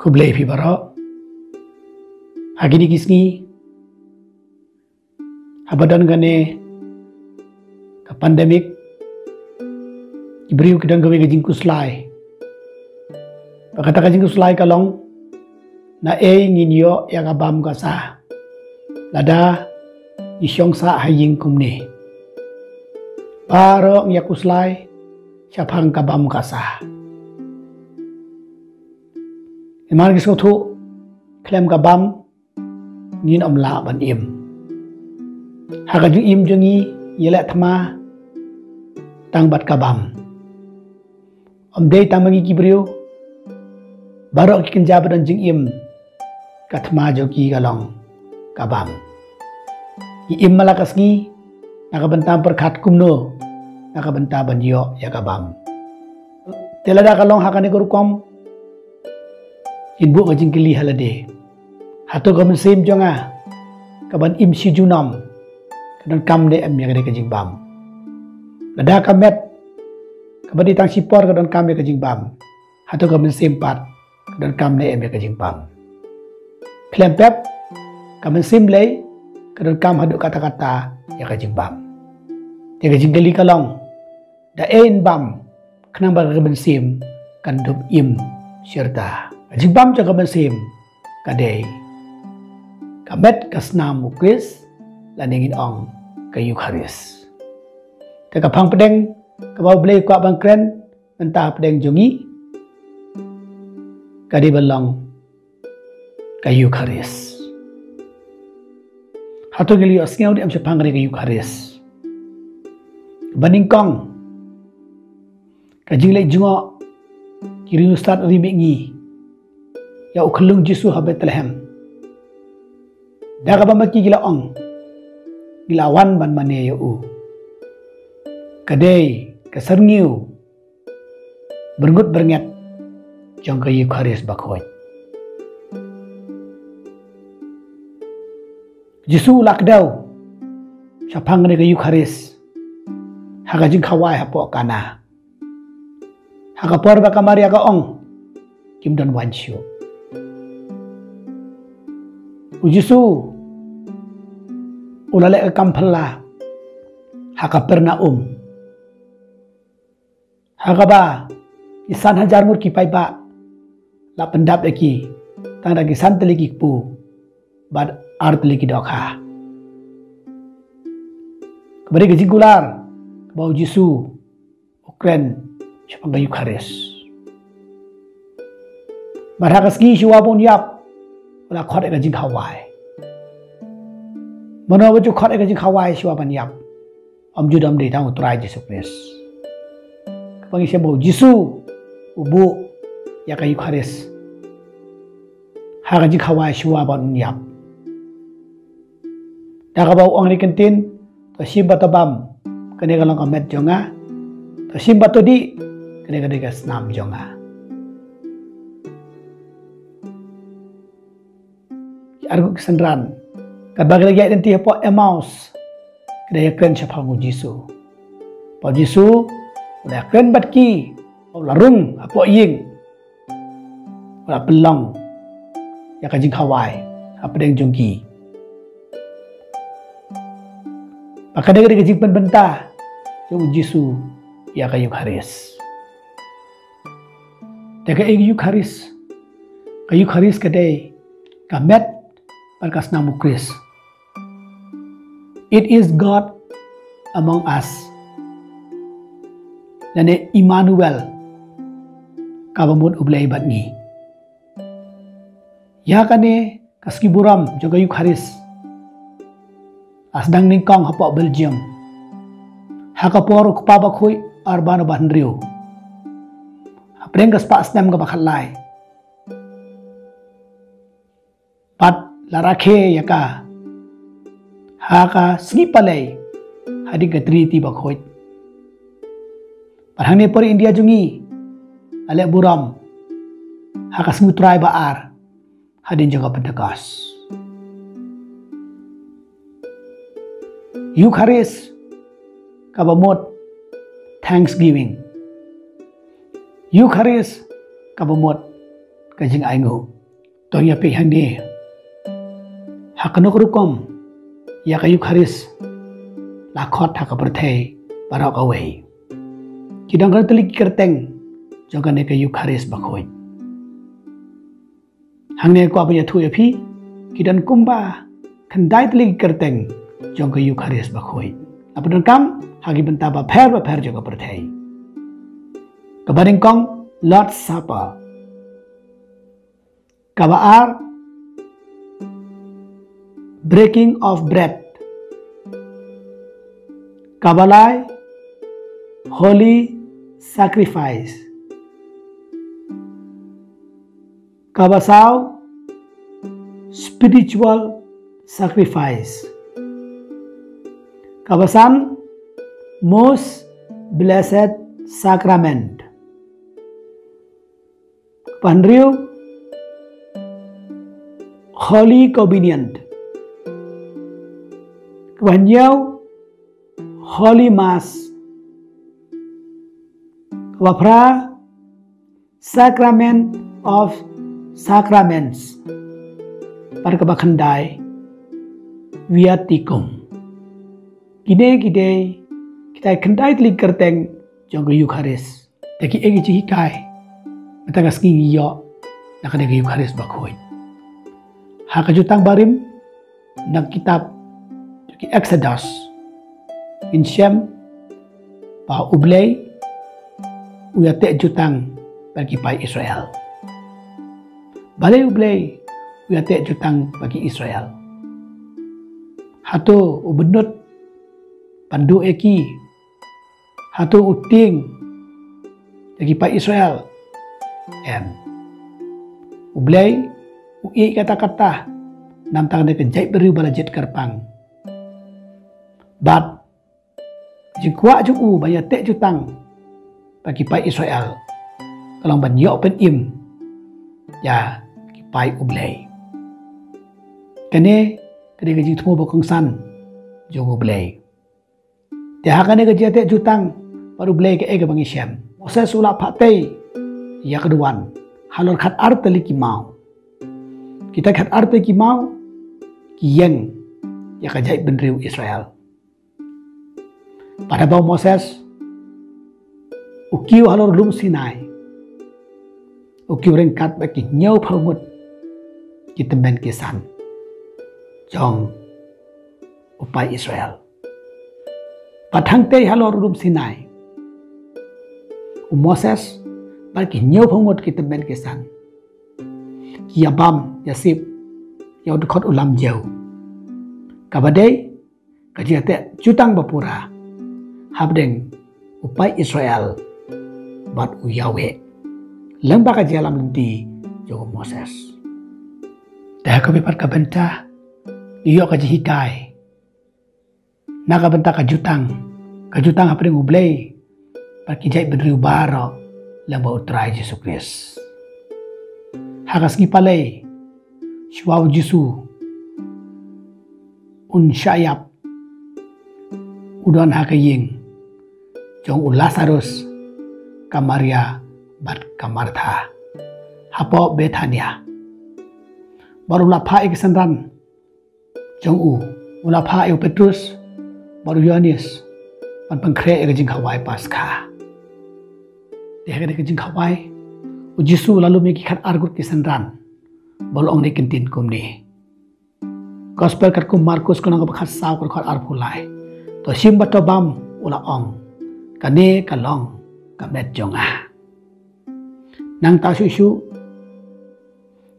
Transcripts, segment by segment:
Kublai phi baro agini kisni abadan gane ka pandemic ibriu kidang gawe gajing kuslai pakata gajing kuslai kalong na nginyo yang abam ka sa lada isyong sa haying kumne paro ngya kuslai chapang kabam ka sa iman gisko thu klem kabam ngin omla ban im hakaju im jongi yela thama tang bat kabam om dei tamangi kibriu barok kikin jabadan jing im kathma joki galong kabam i im malakasgi nakabantam perkhat kumno nakabanta banyo ya kabam telada kalong hakane kurukom inbu kajing kili halade hato kamen sim jonga kaban im sijunam kadan kam de am ya kajing bam lada kamet kabadi tang sipor kadan kam ya kajing bam hato kamen sim pat kadan kam de am ya kajing bam klempep kamen sim lay kadan kam hadu kata-kata ya kajing bam ya kajing kili kalong da bam kenang baga kamen sim kan dub im sirta kajing bam jaga kamen sim kadai kamet kasnam mukris landingin ong kayu kharis te kapang pedeng kabau blei kwa bangkren mentah pedeng jongi kadi belong kayu kharis hatu gili asngau di am sepang kayu kharis baning kong kajing lei jungo kiri ustad rimingi ya ukhlung jisu habe telhem daga bamaki gila ong gilawan ban mane ya u kadai kasarngiu berngut bernget jong kayu kharis bakhoy jisu lakdau sapang ne kayu kharis hakajing khawai hapo kana hakapor bakamari aga ong kimdon wanshu ujisu ulale kampala hakaperna hakaba isan hajar mur ki paiba la pendap eki tang dagi santeli ki pu bad arteli ki dokha kabari gaji gular bau jisu ukren chapang gayu kharis marhakaski shuwabon yap wala khot ega jing khawai mono baju khot ega jing khawai shuwaban yap om judam de tang utrai Yesus Kristus kapangi sebo jisu ubu ya kayu kharis ha jing khawai shuwaban yap daga bau ong ri kentin to simbatabam kane galong kamet jonga to simbatodi kane kane gasnam jonga argu kesendran kabag lagi nanti po Emmaus kedaya kren siapa Jisu po Jisu udah kren batki larung apo ying wala pelong ya kajing kawai apa deng jongki maka dari kajing penbentah jong Jisu ya kayu kharis daga kayu kharis kedai kamet Kasnamu Kris. It is God among us. Lane Immanuel kabamut ublay batni. Ya kane kaskiburam jogayu kharis. Asdang ningkong hapo Belgium. Hakapor kupabakhoy arbano bandrio. Apreng kaspas nam kabakhalay. Pat larakhe yaka haka snipalay hadi gatriti bakhoy parhangni por India jungi ale buram haka smutrai baar hadin jaga pendekas Eucharist kabamot Thanksgiving Eucharist kabamot kajing aingo tong ya pe hang ni hakanok rukom ya ka Eucharis la khot ha ka perthei barok away kidang kan telik kerteng jogan ne ka Eucharis bakhoi hang ne ko apa ya thu ya phi kidan kumba khandai telik kerteng jong ka Eucharis bakhoi apun kam hagi benta ba pher joga perthei kabaring kong Lord's Supper kabaar breaking of bread kabalai holy sacrifice kabasau spiritual sacrifice kabasan most blessed sacrament panriu Holy Communion Kebanyau Holy Mass Kebapra Sacrament of Sacraments Pada kebakandai Viaticum Gide kita kendai telik kerteng jonggo Eucharis Taki egi cihikai Matagas ngi yo nakadega Eucharis bakhoi Hakajutang barim ng kitab Exodus Insyam pa ublay uyate jutang bagi pai Israel. Balay ublay uyate jutang bagi Israel. Hato ubenut pandu eki hato uting bagi pai Israel. Ublay ui kata-kata nam tang de kejai beriu bala jet kerpang bat jikwa ju baya te jutang bagi pai Israel kalau ban yo pen im ya ki pai ublay kene kede gaji thumo bokong san jo ublay te hakane gaji te jutang baru ublay ke ege bangi syam Moses ula patei ya keduan halor khat arteli ki mau kita kat arte ki mau ki yang ya kajai benriu Israel pada bau Moses ukiu halor lum Sinai ukiu rengkat bagi nyau phaungut ki temben kisan jong upai Israel patang te halor lum Sinai Moses bagi nyau phaungut ki temben kisan Yabam Yasib Yau dekot ulam jauh Kabadai Kajiate jutang bapura Habdeng Upai Israel Bat uyawe Lembak kaji alam lenti Jogo Moses Dah kabipat kabenta Iyo kaji hikai Naga benta kajutang habdeng ublay Pakijai benriu baro Lembak utrai Yesus Kristus Hakas gipalay Syuaw Jisu Un syayap Udon hakaying Jong Lazarus Kamaria Bat Kamartha Hapo Betania Baru lapha kesenran Jong ulapha Petrus Baru Yohanes Pan pengkre jing kawai Paskah Dia jing kawai Jisu lalu megi khat argut kisenran bolong ni kentin kum ni gospel kat kum Markus kono ka khat saw ko khat arpulai to sim bato bam ula ong kane kalong kamet jonga nang ta susu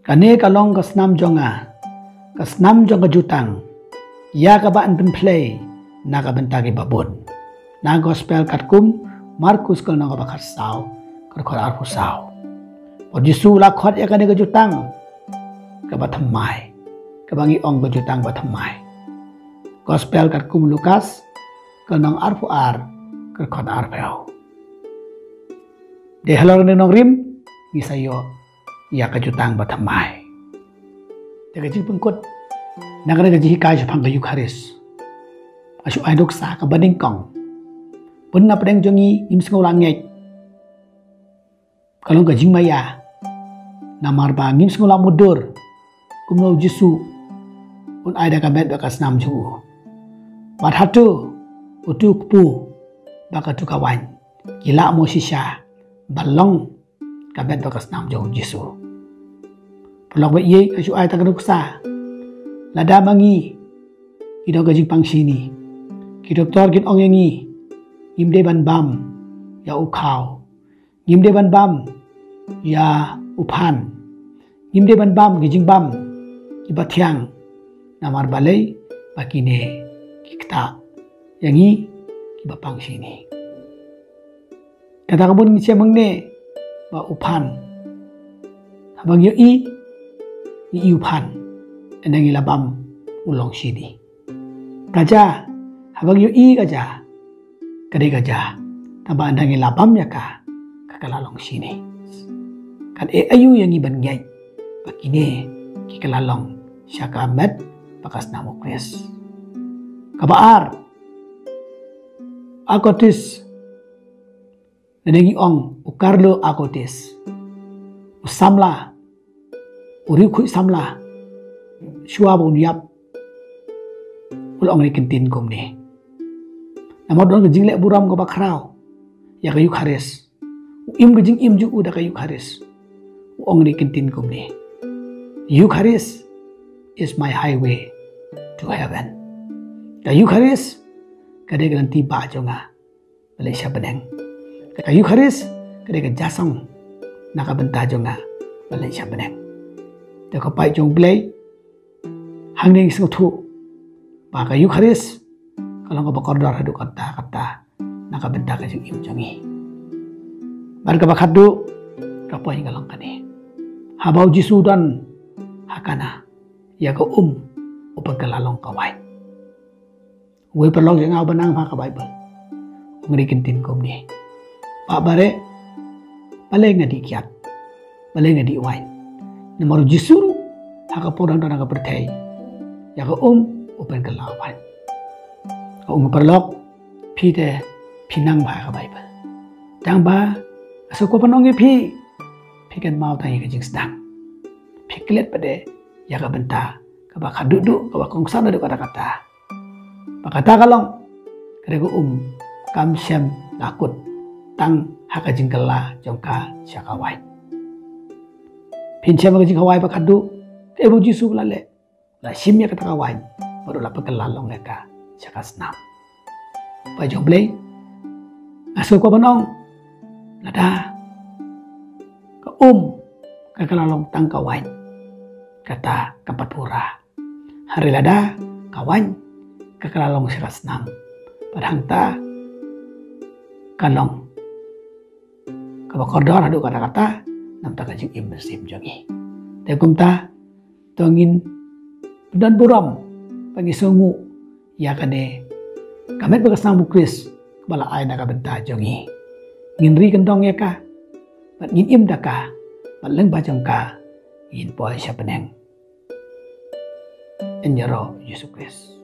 kane kalong kasnam jonga jutang ya ka ba an play na ka bentagi babon na gospel kat kum Markus kono ka khat saw ko khat arpu saw Jisu lakhot ya kane kejutang kabatamai kabangi ong kejutang batamai gospel kat kum Lukas kanang arfu ar kerkot arpeo de halor ne nongrim isayo ya kejutang batamai de kejing pengkut nagana keji kai japang ke Eucharis asu aidok sa ka baning kong punna pedeng jongi imsngau langit kalau kejing maya namar bangim sekolah mudur kumno Jisu un aida kamet bakas nam ju wat hatu utu pu bakatu kawan gila mo sisha balong kamet bakas nam ju Jisu pelok ba ye kasu ai ta kaduksa lada mangi ido gajing pangsini kidop tor gin ong yangi imde ban bam ya ukhau imde ban bam ya uphan imde ban bam gijing bam ibathyang namar balai bakine kikta yangi kibapang sini kata kabun ni mangne ba uphan habang yo i uphan enang ilabam ulong sini gaja habang yo i gaja kade gaja taba andang ilabam ya ka kakalalong sini kan ayu yang iban nyai bakine kikalalong syaka met bakas namo Kris kabaar akotis nengi ong ukarlo akotis usamla uriku samla syuabun yap ulong ni kentin kumni namod don gejing lek buram ko bakrau ya kayu kharis im gejing im ju uda kayu kharis ong ni kentin kumni Eucharist is my highway to heaven. Ka Eucharist kade kan tiba jonga Malaysia beneng. Ka Eucharist kade kan jasong naka benta jonga Malaysia beneng. Te ko pai jong play hangning sing thu. Ba ka Eucharist kalau ko bakordor hadu kata naka benta ka jing im jongi. Bar ka bakhadu ka poin kalong kani. Habau Jisu dan hakana ya ko upag kalalong kaway. Uwe perlog yang aw banang ka Bible. Ngrikin tin kom ni. Pa bare balay nga di kiat. Balay nga di wine. Namaro Jisu haka podang dan ka pertay. Ya ko upag kalaway. Ko perlog pite pinang ba ka Bible. Tang ba aso ko panong pi pikan mau tayo ka jing sedang. Piklet pada ya ka benta ka ba duduk ka ba kong sana do kata-kata. Pakata kalong kare ko kam syam lakut tang haka jingkala jongka syakawai. Pinsyam ka jingkawai pakadu ebo Jisu lale. La simya kata kawai baru la pagkalalong ka syakasnam. Pa jomble aso ko banong lada ka kakalalong tang kawan kata kapatpura hari lada kawan kakalalong sirasnam padang ta kalong kabakordor adu kata-kata nam ta kajing imbesim jongi tegum ta tongin dan buram pagi sungu ya kane kamet bagas nang Kris bala ay nakabenta jongi nginri kendong ya ka pat ngin im daka Paling bacang ka in po siya peneng. Enyaro Yesus Kristus.